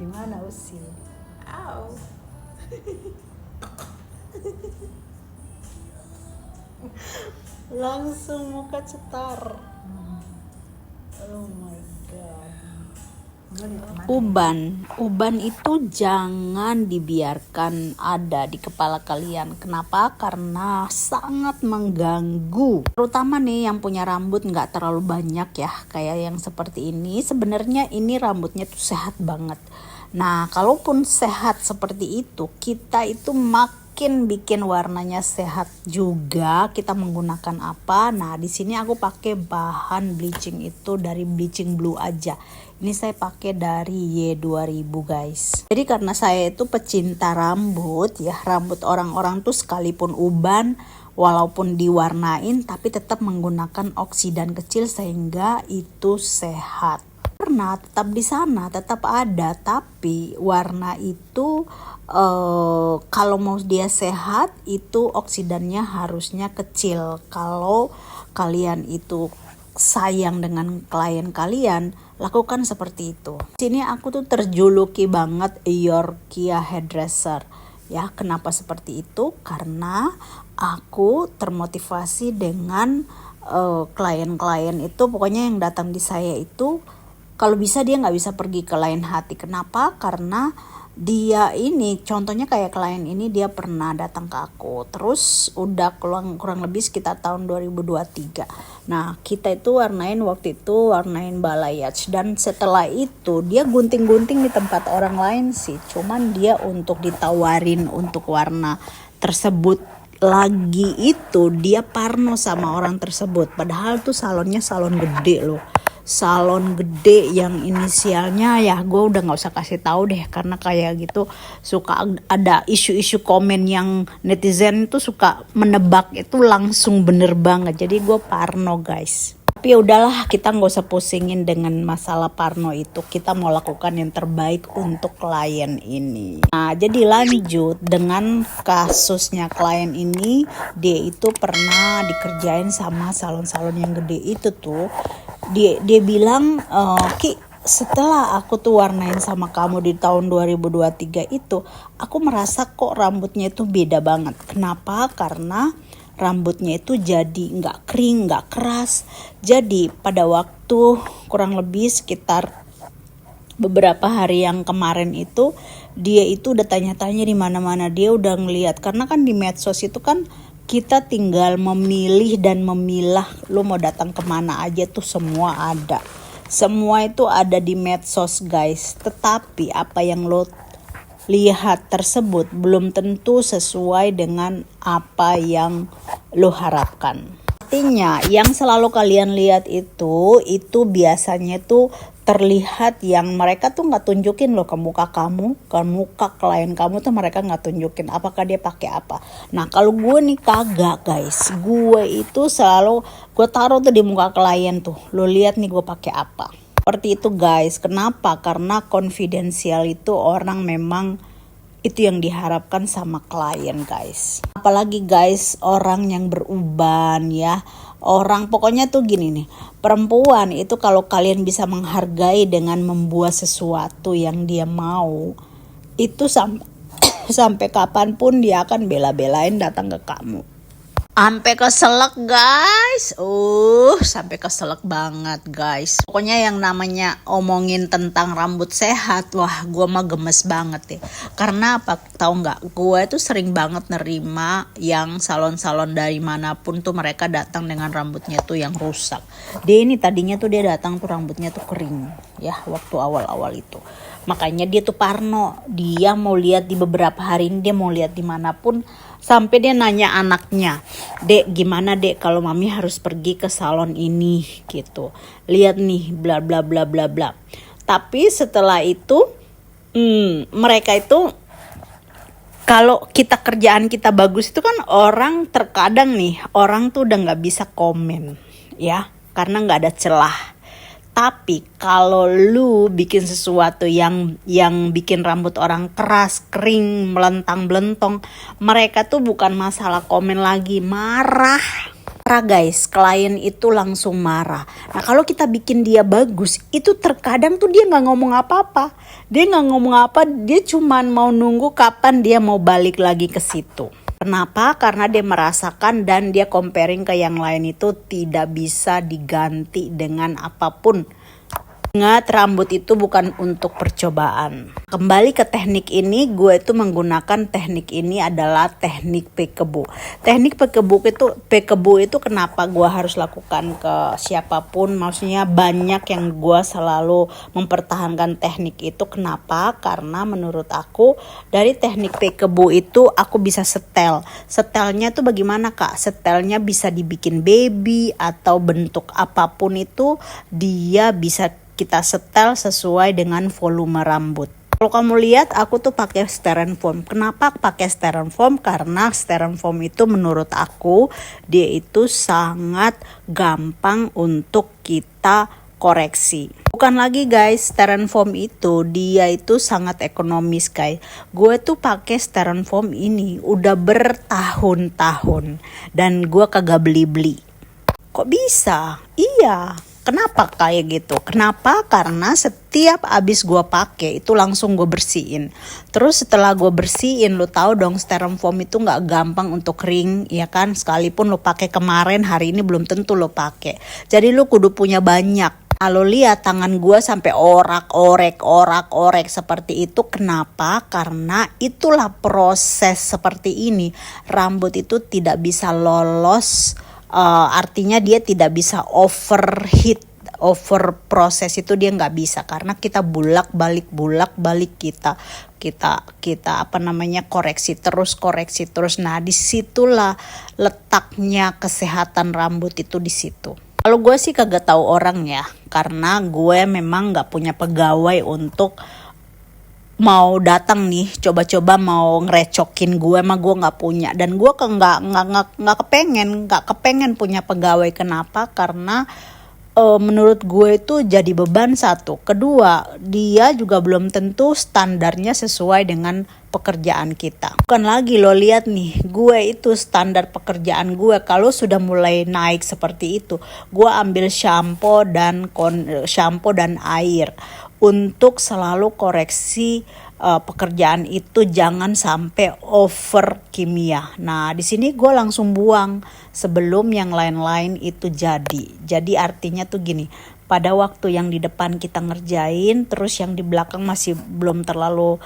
Gimana Usi? Au. Langsung muka cetar. Oh my god. Uban itu jangan dibiarkan ada di kepala kalian. Kenapa? Karena sangat mengganggu. Terutama nih yang punya rambut nggak terlalu banyak ya, kayak yang seperti ini. Sebenarnya ini rambutnya tuh sehat banget. Nah, kalaupun sehat seperti itu, kita itu makin bikin warnanya sehat juga. Kita menggunakan apa? Nah, di sini aku pakai bahan bleaching itu dari Bleaching Blue aja. Ini saya pakai dari Y2000 guys. Jadi karena saya itu pecinta rambut ya, rambut orang-orang tuh sekalipun uban walaupun diwarnain tapi tetap menggunakan oksidan kecil sehingga itu sehat. Warna tetap di sana, tetap ada, tapi warna itu kalau mau dia sehat itu oksidannya harusnya kecil. Kalau kalian itu sayang dengan klien kalian, lakukan seperti itu. Sini aku tuh terjuluki banget Yorkia hairdresser. Ya, kenapa seperti itu? Karena aku termotivasi dengan klien-klien itu, pokoknya yang datang di saya itu kalau bisa dia nggak bisa pergi ke lain hati. Kenapa? Karena dia ini, contohnya kayak klien ini dia pernah datang ke aku. Terus udah kurang lebih sekitar tahun 2023. Nah, kita itu waktu itu warnain balayage. Dan setelah itu dia gunting-gunting di tempat orang lain sih. Cuman dia untuk ditawarin untuk warna tersebut lagi itu dia parno sama orang tersebut. Padahal tuh salonnya salon gede loh. Salon gede yang inisialnya ya gue udah nggak usah kasih tahu deh, karena kayak gitu suka ada isu-isu komen yang netizen itu suka menebak itu langsung bener banget. Jadi gue parno guys. Tapi ya udahlah, kita nggak usah pusingin dengan masalah parno itu. Kita mau lakukan yang terbaik untuk klien ini. Nah, jadi lanjut dengan kasusnya klien ini, dia itu pernah dikerjain sama salon-salon yang gede itu tuh. Dia bilang, Ki, setelah aku tuh warnain sama kamu di tahun 2023 itu, aku merasa kok rambutnya itu beda banget. Kenapa? Karena rambutnya itu jadi nggak kering, nggak keras. Jadi pada waktu kurang lebih sekitar beberapa hari yang kemarin itu, dia itu udah tanya-tanya di mana-mana. Dia udah ngeliat, karena kan di medsos itu kan kita tinggal memilih dan memilah, lo mau datang kemana aja tuh semua ada. Semua itu ada di medsos guys. Tetapi apa yang lo lihat tersebut belum tentu sesuai dengan apa yang lo harapkan. Artinya yang selalu kalian lihat itu biasanya tuh terlihat yang mereka tuh nggak tunjukin loh ke muka kamu, ke muka klien kamu tuh mereka nggak tunjukin apakah dia pakai apa. Nah kalau gue nih kagak guys, gue itu selalu gue taruh tuh di muka klien tuh, lo lihat nih gue pakai apa. Seperti itu guys. Kenapa? Karena konfidensial itu orang memang itu yang diharapkan sama klien guys. Apalagi guys orang yang beruban ya. Orang pokoknya tuh gini nih, perempuan itu kalau kalian bisa menghargai dengan membuat sesuatu yang dia mau, itu sampai kapanpun dia akan bela-belain datang ke kamu. Sampai keselak guys, sampai keselak banget guys. Pokoknya yang namanya omongin tentang rambut sehat, wah gue mah gemes banget ya. Karena apa, tahu nggak? Gue tuh sering banget nerima yang salon-salon dari manapun tuh mereka datang dengan rambutnya tuh yang rusak. Dia ini tadinya tuh dia datang tuh rambutnya tuh kering ya waktu awal-awal itu. Makanya dia tuh parno, dia mau lihat di beberapa hari ini, dia mau lihat dimanapun. Sampai dia nanya anaknya, Dek gimana dek kalau mami harus pergi ke salon ini gitu. Lihat nih bla bla bla bla bla. Tapi setelah itu mereka itu kalau kerjaan kita bagus itu kan orang terkadang nih orang tuh udah nggak bisa komen ya karena nggak ada celah. Tapi kalau lu bikin sesuatu yang bikin rambut orang keras, kering, melentang-belentong, mereka tuh bukan masalah komen lagi, marah. Marah guys, klien itu langsung marah. Nah kalau kita bikin dia bagus, itu terkadang tuh dia nggak ngomong apa-apa. Dia nggak ngomong apa, dia cuman mau nunggu kapan dia mau balik lagi ke situ. Kenapa? Karena dia merasakan dan dia comparing ke yang lain itu tidak bisa diganti dengan apapun. Ingat, rambut itu bukan untuk percobaan. Kembali ke teknik ini, gue itu menggunakan teknik ini adalah teknik peekaboo. Teknik peekaboo itu kenapa gue harus lakukan ke siapapun? Maksudnya banyak yang gue selalu mempertahankan teknik itu. Kenapa? Karena menurut aku dari teknik peekaboo itu aku bisa setel. Setelnya tuh bagaimana kak? Setelnya bisa dibikin baby atau bentuk apapun itu dia bisa kita setel sesuai dengan volume rambut. Kalau kamu lihat aku tuh pakai styrofoam. Kenapa pakai styrofoam? Karena styrofoam itu menurut aku dia itu sangat gampang untuk kita koreksi. Bukan lagi guys, styrofoam itu dia itu sangat ekonomis guys. Gue tuh pakai styrofoam ini udah bertahun-tahun dan gue kagak beli-beli. Kok bisa? Iya. Kenapa kayak gitu? Kenapa? Karena setiap abis gue pakai itu langsung gue bersihin. Terus setelah gue bersihin, lo tahu dong styrofoam itu nggak gampang untuk kering, ya kan? Sekalipun lo pakai kemarin, hari ini belum tentu lo pakai. Jadi lo kudu punya banyak. Kalau lihat tangan gue sampai orak-orek seperti itu. Kenapa? Karena itulah proses seperti ini. Rambut itu tidak bisa lolos. Artinya dia tidak bisa overheat, over proses itu dia nggak bisa karena kita bulak balik kita koreksi terus. Nah disitulah letaknya kesehatan rambut itu di situ. Kalau gue sih kagak tahu orang ya, karena gue memang nggak punya pegawai untuk mau datang nih coba-coba mau ngerecokin gue, mah gue nggak punya dan gue nggak kepengen punya pegawai. Kenapa? Karena menurut gue itu jadi beban satu. Kedua, dia juga belum tentu standarnya sesuai dengan pekerjaan kita. Bukan lagi lo lihat nih, gue itu standar pekerjaan gue kalau sudah mulai naik seperti itu, gue ambil shampoo dan air untuk selalu koreksi pekerjaan itu jangan sampai over kimia. Nah, di sini gue langsung buang sebelum yang lain-lain itu jadi. Jadi artinya tuh gini, pada waktu yang di depan kita ngerjain, terus yang di belakang masih belum terlalu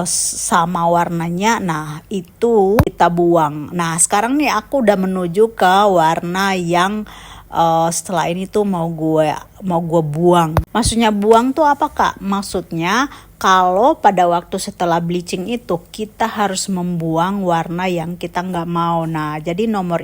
sama warnanya, nah itu kita buang. Nah, sekarang nih aku udah menuju ke warna yang setelah ini tuh mau gue buang. Maksudnya buang tuh apa kak? Maksudnya kalau pada waktu setelah bleaching itu kita harus membuang warna yang kita nggak mau. Nah jadi nomor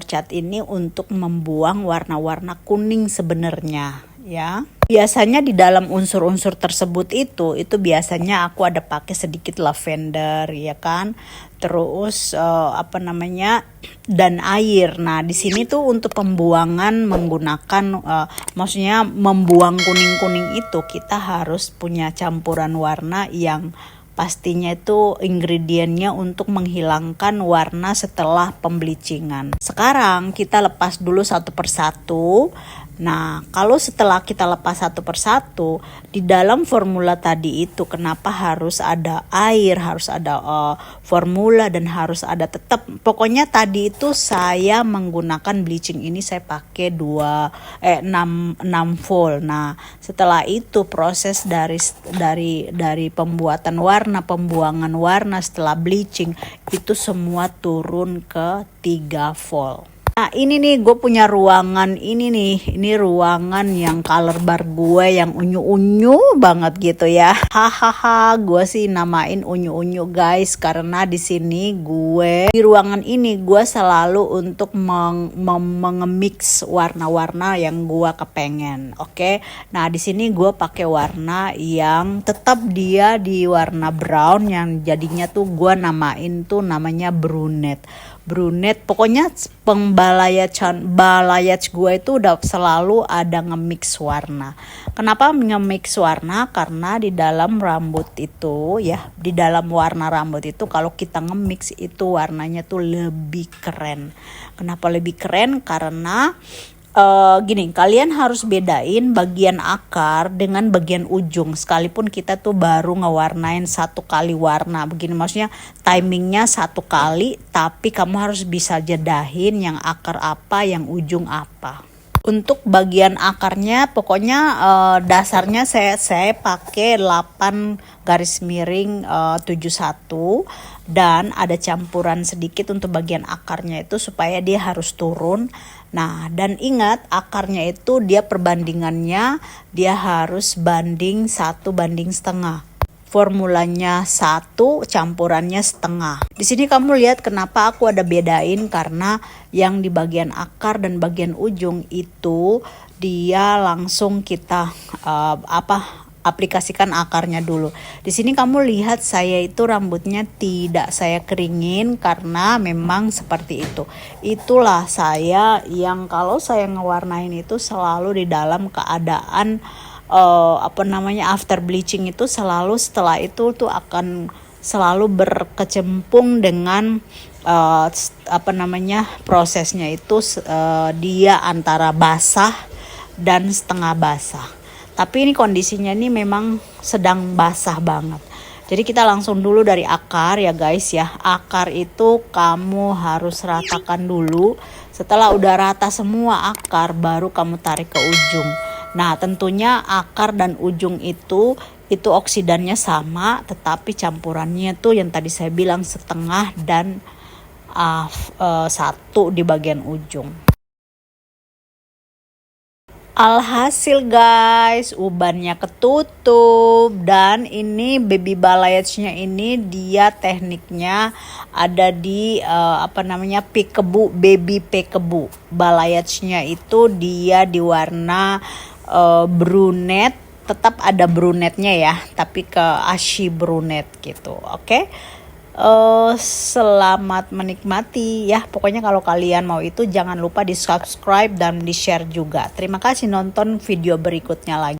cat ini untuk membuang warna-warna kuning sebenarnya ya. Biasanya di dalam unsur-unsur tersebut itu biasanya aku ada pakai sedikit lavender ya kan, terus dan air. Nah di sini tuh untuk pembuangan menggunakan maksudnya membuang kuning-kuning itu kita harus punya campuran warna yang pastinya itu ingredientnya untuk menghilangkan warna setelah pembleachingan. Sekarang kita lepas dulu satu persatu. Nah, kalau setelah kita lepas satu persatu, di dalam formula tadi itu kenapa harus ada air, harus ada formula dan harus ada tetap. Pokoknya tadi itu saya menggunakan bleaching ini saya pakai 6 volt. Nah, setelah itu proses dari pembuatan warna, pembuangan warna setelah bleaching itu semua turun ke 3 volt. Nah ini nih gue punya ruangan ini ruangan yang color bar gue yang unyu-unyu banget gitu ya. Hahaha, gue sih namain unyu-unyu guys karena di sini di ruangan ini gue selalu untuk mengemix warna-warna yang gue kepengen. Oke. Nah di sini gue pakai warna yang tetap dia di warna brown yang jadinya tuh gue namanya brunette. brunette. Pokoknya balayage gue itu udah selalu ada nge-mix warna. Kenapa nge-mix warna? Karena di dalam rambut itu ya, di dalam warna rambut itu kalau kita nge-mix itu warnanya tuh lebih keren. Kenapa lebih keren? Karena gini, kalian harus bedain bagian akar dengan bagian ujung. Sekalipun kita tuh baru ngewarnain 1 kali warna, begini maksudnya timingnya 1 kali, tapi kamu harus bisa jedahin yang akar apa, yang ujung apa. Untuk bagian akarnya pokoknya dasarnya saya pakai 8 garis miring 71 dan ada campuran sedikit untuk bagian akarnya itu supaya dia harus turun. Nah, dan ingat akarnya itu dia perbandingannya dia harus banding 1:1. Formulanya 1, campurannya setengah. Di sini kamu lihat kenapa aku ada bedain, karena yang di bagian akar dan bagian ujung itu dia langsung kita aplikasikan akarnya dulu. Di sini kamu lihat saya itu rambutnya tidak saya keringin karena memang seperti itu. Itulah saya yang kalau saya ngewarnain itu selalu di dalam keadaan after bleaching itu selalu setelah itu tuh akan selalu berkecimpung dengan prosesnya itu dia antara basah dan setengah basah. Tapi ini kondisinya ini memang sedang basah banget. Jadi kita langsung dulu dari akar ya guys ya. Akar itu kamu harus ratakan dulu. Setelah udah rata semua akar baru kamu tarik ke ujung. Nah, tentunya akar dan ujung itu oksidannya sama, tetapi campurannya tuh yang tadi saya bilang setengah dan 1 di bagian ujung. Alhasil guys, ubannya ketutup dan ini baby balayage-nya ini dia tekniknya ada di peekaboo, baby peekaboo. Balayage-nya itu dia di warna brunette, tetap ada brunette-nya ya, tapi ke ashy brunette gitu. Oke. Selamat menikmati ya. Pokoknya kalau kalian mau itu jangan lupa di subscribe dan di share juga. Terima kasih nonton video berikutnya lagi.